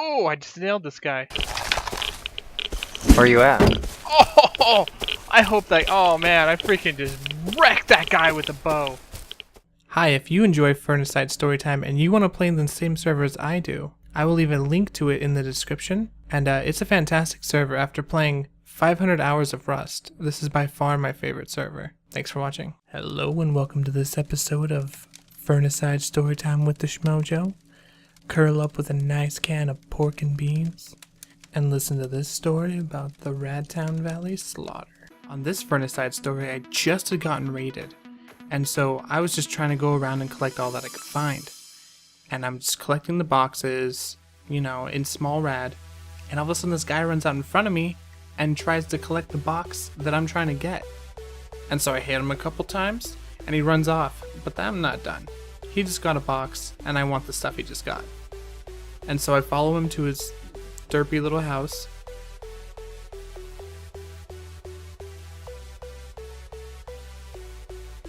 Oh, I just nailed this guy. Where you at? Oh, I hope that. Oh man, I freaking just wrecked that guy with the bow. Hi, if you enjoy Furnace Storytime and you want to play in the same server as I do, I will leave a link to it in the description. And it's a fantastic server. After playing 500 hours of Rust, this is by far my favorite server. Thanks for watching. Hello and welcome to this episode of Furnace Storytime with TheShmoJoe. Curl up with a nice can of pork and beans and listen to this story about the Radtown Valley Slaughter. On this Furnace story, I just had gotten raided, and so I was just trying to go around and collect all that I could find. And I'm just collecting the boxes, you know, in small rad, and all of a sudden this guy runs out in front of me and tries to collect the box that I'm trying to get. And so I hit him a couple times, and he runs off, but I'm not done. He just got a box, and I want the stuff he just got. And so I follow him to his derpy little house.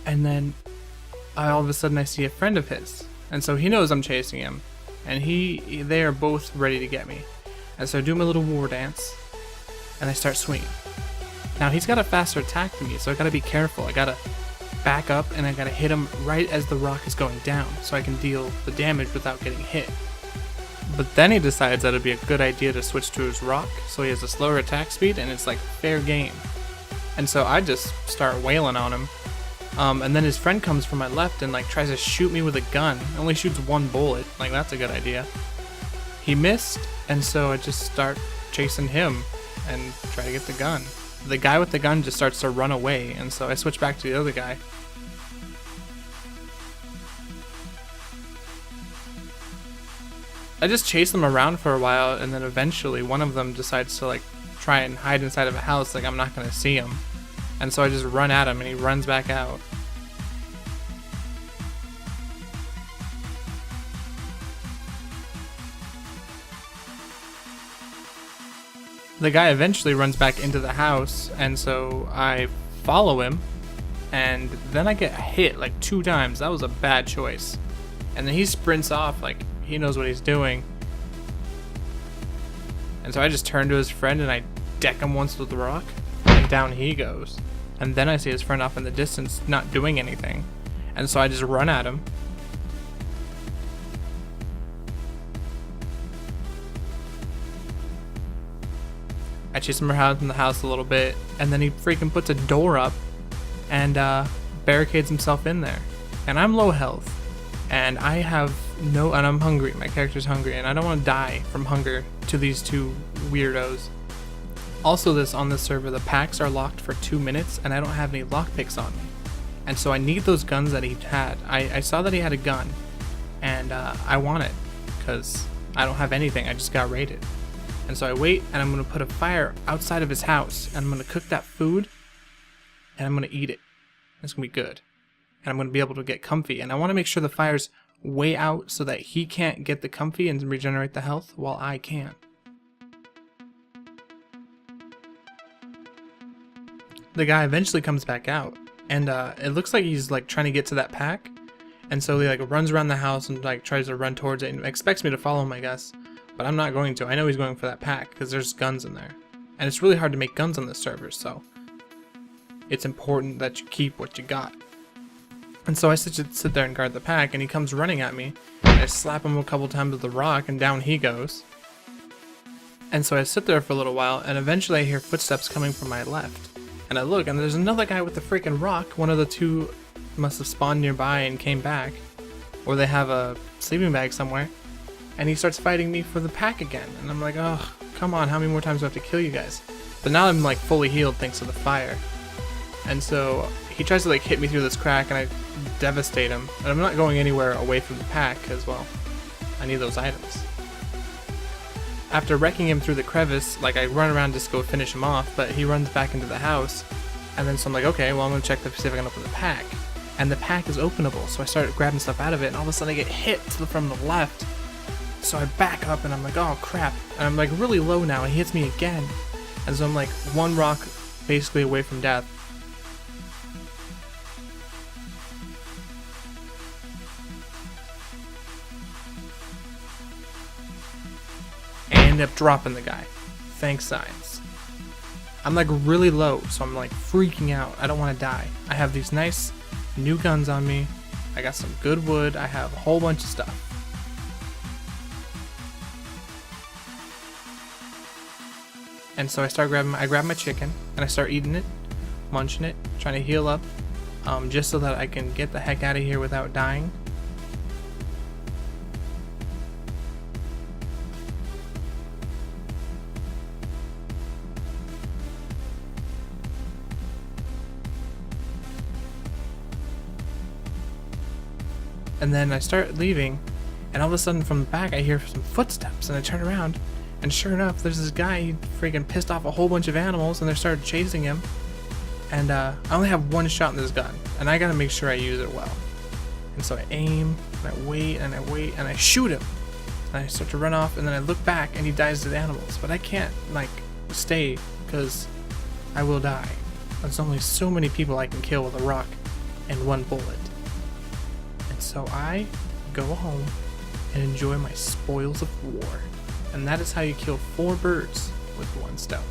And then all of a sudden I see a friend of his. And so he knows I'm chasing him. And they are both ready to get me. And so I do my little war dance. And I start swinging. Now he's got a faster attack than me, so I gotta be careful. I gotta back up and I gotta hit him right as the rock is going down, so I can deal the damage without getting hit. But then he decides that it'd be a good idea to switch to his rock, so he has a slower attack speed, and it's like fair game. And so I just start wailing on him. And then his friend comes from my left and like tries to shoot me with a gun. Only shoots one bullet. Like, that's a good idea. He missed, and so I just start chasing him and try to get the gun. The guy with the gun just starts to run away, and so I switch back to the other guy. I just chase them around for a while, and then eventually one of them decides to like try and hide inside of a house like I'm not gonna see him. And so I just run at him and he runs back out. The guy eventually runs back into the house, and so I follow him, and then I get hit like 2 times. That was a bad choice. And then he sprints off like he knows what he's doing. And so I just turn to his friend and I deck him once with the rock, and down he goes. And then I see his friend off in the distance not doing anything. And so I just run at him. I chase him around in the house a little bit, and then he freaking puts a door up and barricades himself in there. And I'm low health, and and I'm hungry. My character's hungry, and I don't want to die from hunger to these 2 weirdos. Also, on this server, the packs are locked for 2 minutes, and I don't have any lockpicks on me. And so I need those guns that he had. I saw that he had a gun, and I want it, because I don't have anything. I just got raided. And so I wait, and I'm going to put a fire outside of his house, and I'm going to cook that food, and I'm going to eat it. It's going to be good. And I'm going to be able to get comfy. And I want to make sure the fire's way out so that he can't get the comfy and regenerate the health while I can. The guy eventually comes back out, and it looks like he's like trying to get to that pack. And so he like runs around the house and like tries to run towards it and expects me to follow him, I guess. But I'm not going to. I know he's going for that pack because there's guns in there. And it's really hard to make guns on this server, so it's important that you keep what you got. And so I sit there and guard the pack, and he comes running at me. And I slap him a couple times with the rock, and down he goes. And so I sit there for a little while, and eventually I hear footsteps coming from my left. And I look, and there's another guy with the freaking rock. One of the 2 must have spawned nearby and came back. Or they have a sleeping bag somewhere. And he starts fighting me for the pack again. And I'm like, oh, come on, how many more times do I have to kill you guys? But now I'm like fully healed thanks to the fire. And so he tries to like hit me through this crack, and I devastate him. And I'm not going anywhere away from the pack because, well, I need those items. After wrecking him through the crevice, like I run around just to go finish him off, but he runs back into the house. And then so I'm like, okay, well, I'm going to check to see if I can open the pack. And the pack is openable, so I start grabbing stuff out of it, and all of a sudden I get hit from the left. So I back up, and I'm like, oh crap. And I'm like really low now, and he hits me again. And so I'm like 1 rock basically away from death. up dropping the guy. Thanks, science. I'm like really low, so I'm like freaking out. I don't want to die. I have these nice new guns on me. I got some good wood. I have a whole bunch of stuff. And so I grab my chicken and I start eating it, munching it, trying to heal up, just so that I can get the heck out of here without dying. And then I start leaving, and all of a sudden from the back I hear some footsteps, and I turn around, and sure enough, there's this guy. He freaking pissed off a whole bunch of animals, and they started chasing him. And I only have one shot in this gun, and I gotta make sure I use it well. And so I aim, and I wait, and I wait, and I shoot him. And I start to run off, and then I look back, and he dies to the animals. But I can't, like, stay, because I will die. There's only so many people I can kill with a rock and one bullet. And so I go home and enjoy my spoils of war. And that is how you kill 4 birds with 1 stone.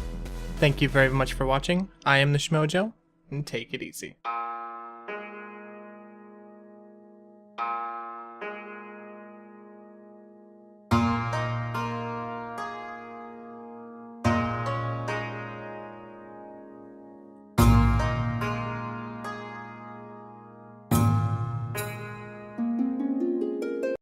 Thank you very much for watching. I am TheShmoJoe, and take it easy.